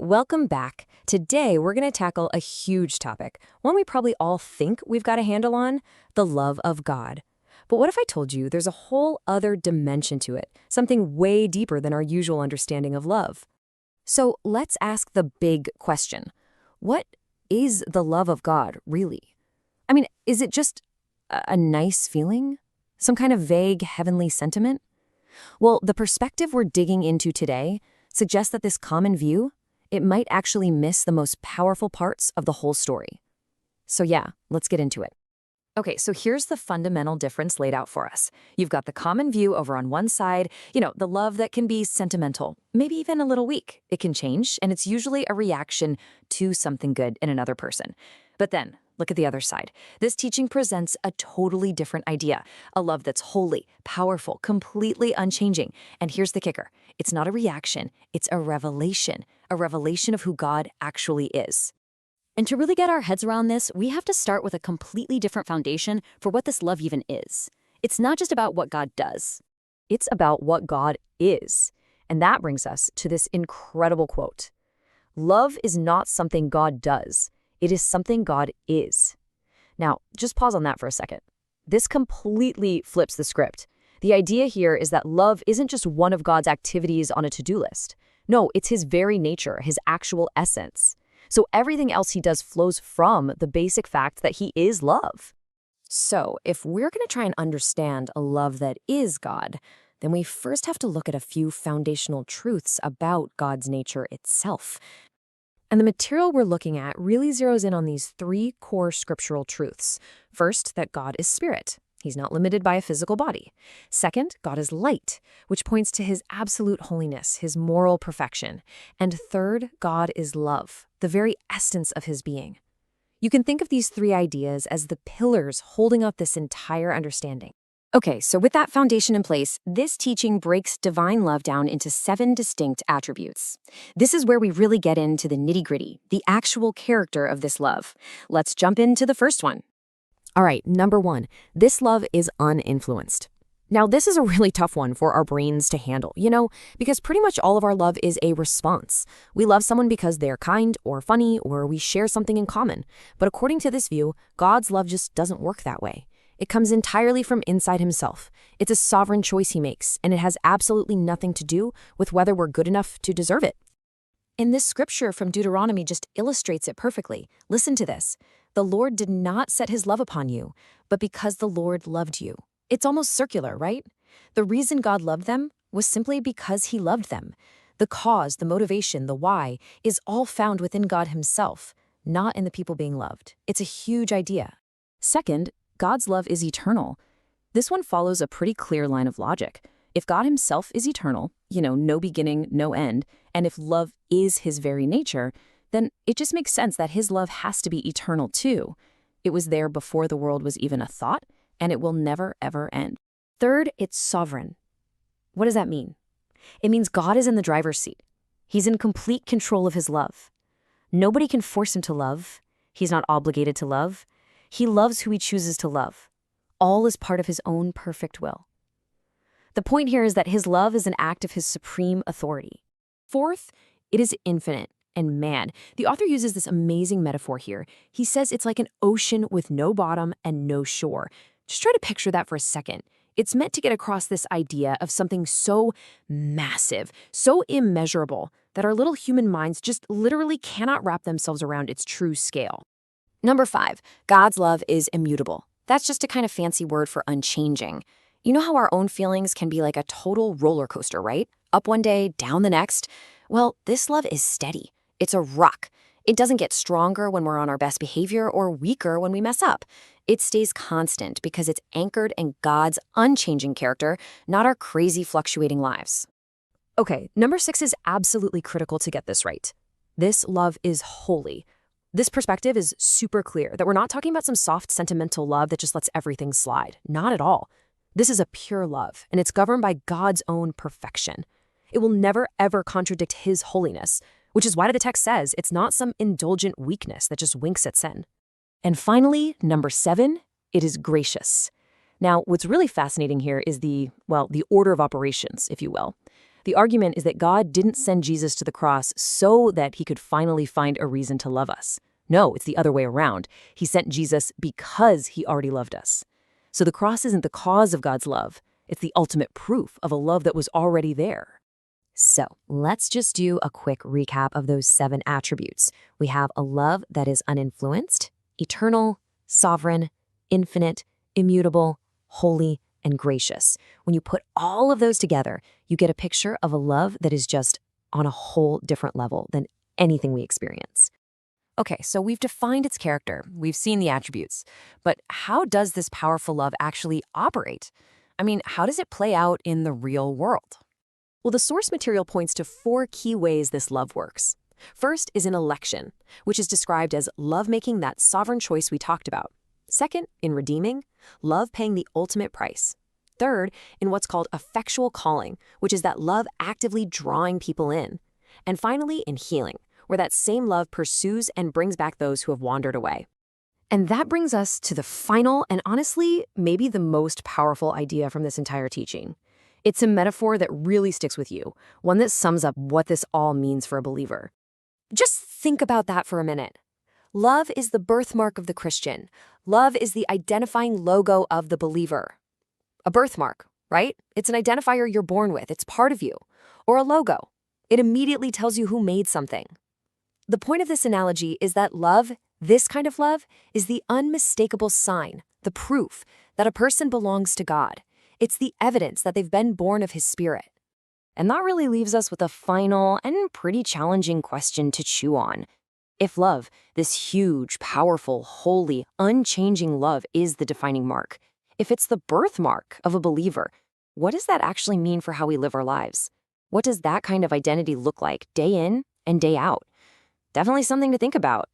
Welcome back. Today, we're going to tackle a huge topic, one we probably all think we've got a handle on, the love of God. But what if I told you there's a whole other dimension to it, something way deeper than our usual understanding of love? So let's ask the big question. What is the love of God, really? I mean, is it just a nice feeling? Some kind of vague heavenly sentiment? Well, the perspective we're digging into today suggests that this common view, it might actually miss the most powerful parts of the whole story. So yeah, let's get into it. Okay, so here's the fundamental difference laid out for us. You've got the common view over on one side, the love that can be sentimental, maybe even a little weak. It can change, and it's usually a reaction to something good in another person. But then, look at the other side. This teaching presents a totally different idea, a love that's holy, powerful, completely unchanging. And here's the kicker. It's not a reaction, it's a revelation of who God actually is. And to really get our heads around this, we have to start with a completely different foundation for what this love even is. It's not just about what God does. It's about what God is. And that brings us to this incredible quote. Love is not something God does. It is something God is. Now, just pause on that for a second. This completely flips the script. The idea here is that love isn't just one of God's activities on a to-do list. No, it's his very nature, his actual essence. So everything else he does flows from the basic fact that he is love. So if we're going to try and understand a love that is God, then we first have to look at a few foundational truths about God's nature itself. And the material we're looking at really zeroes in on these three core scriptural truths. First, that God is spirit. He's not limited by a physical body. Second, God is light, which points to his absolute holiness, his moral perfection. And third, God is love, the very essence of his being. You can think of these three ideas as the pillars holding up this entire understanding. Okay, so with that foundation in place, this teaching breaks divine love down into 7 distinct attributes. This is where we really get into the nitty-gritty, the actual character of this love. Let's jump into the first one. All right, number 1, this love is uninfluenced. Now, this is a really tough one for our brains to handle, because pretty much all of our love is a response. We love someone because they're kind or funny or we share something in common. But according to this view, God's love just doesn't work that way. It comes entirely from inside himself. It's a sovereign choice he makes, and it has absolutely nothing to do with whether we're good enough to deserve it. And this scripture from Deuteronomy just illustrates it perfectly. Listen to this. The Lord did not set his love upon you, but because the Lord loved you. It's almost circular, right? The reason God loved them was simply because he loved them. The cause, the motivation, the why is all found within God himself, not in the people being loved. It's a huge idea. Second, God's love is eternal. This one follows a pretty clear line of logic. If God himself is eternal, no beginning, no end, and if love is his very nature, then it just makes sense that his love has to be eternal too. It was there before the world was even a thought, and it will never, ever end. Third, it's sovereign. What does that mean? It means God is in the driver's seat. He's in complete control of his love. Nobody can force him to love. He's not obligated to love. He loves who he chooses to love. All is part of his own perfect will. The point here is that his love is an act of his supreme authority. Fourth, it is infinite. And man, the author uses this amazing metaphor here. He says it's like an ocean with no bottom and no shore. Just try to picture that for a second. It's meant to get across this idea of something so massive, so immeasurable, that our little human minds just literally cannot wrap themselves around its true scale. Number 5, God's love is immutable. That's just a kind of fancy word for unchanging. You know how our own feelings can be like a total roller coaster, right? Up one day, down the next. Well, this love is steady. It's a rock. It doesn't get stronger when we're on our best behavior or weaker when we mess up. It stays constant because it's anchored in God's unchanging character, not our crazy fluctuating lives. Okay, number 6 is absolutely critical to get this right. This love is holy. This perspective is super clear that we're not talking about some soft, sentimental love that just lets everything slide. Not at all. This is a pure love, and it's governed by God's own perfection. It will never, ever contradict his holiness, which is why the text says it's not some indulgent weakness that just winks at sin. And finally, number 7, it is gracious. Now, what's really fascinating here is the order of operations, if you will. The argument is that God didn't send Jesus to the cross so that he could finally find a reason to love us. No, it's the other way around. He sent Jesus because he already loved us. So the cross isn't the cause of God's love. It's the ultimate proof of a love that was already there. So let's just do a quick recap of those 7 attributes. We have a love that is uninfluenced, eternal, sovereign, infinite, immutable, holy, and gracious. When you put all of those together, you get a picture of a love that is just on a whole different level than anything we experience. Okay, so we've defined its character, we've seen the attributes, but how does this powerful love actually operate? I mean, how does it play out in the real world? Well, the source material points to 4 key ways this love works. First is in election, which is described as love making that sovereign choice we talked about. Second, in redeeming, love paying the ultimate price. Third, in what's called effectual calling, which is that love actively drawing people in. And finally, in healing, where that same love pursues and brings back those who have wandered away. And that brings us to the final and honestly, maybe the most powerful idea from this entire teaching. It's a metaphor that really sticks with you, one that sums up what this all means for a believer. Just think about that for a minute. Love is the birthmark of the Christian. Love is the identifying logo of the believer. A birthmark, right? It's an identifier you're born with. It's part of you. Or a logo. It immediately tells you who made something. The point of this analogy is that love, this kind of love, is the unmistakable sign, the proof that a person belongs to God. It's the evidence that they've been born of His Spirit. And that really leaves us with a final and pretty challenging question to chew on. If love, this huge, powerful, holy, unchanging love is the defining mark, if it's the birthmark of a believer, what does that actually mean for how we live our lives? What does that kind of identity look like day in and day out? Definitely something to think about.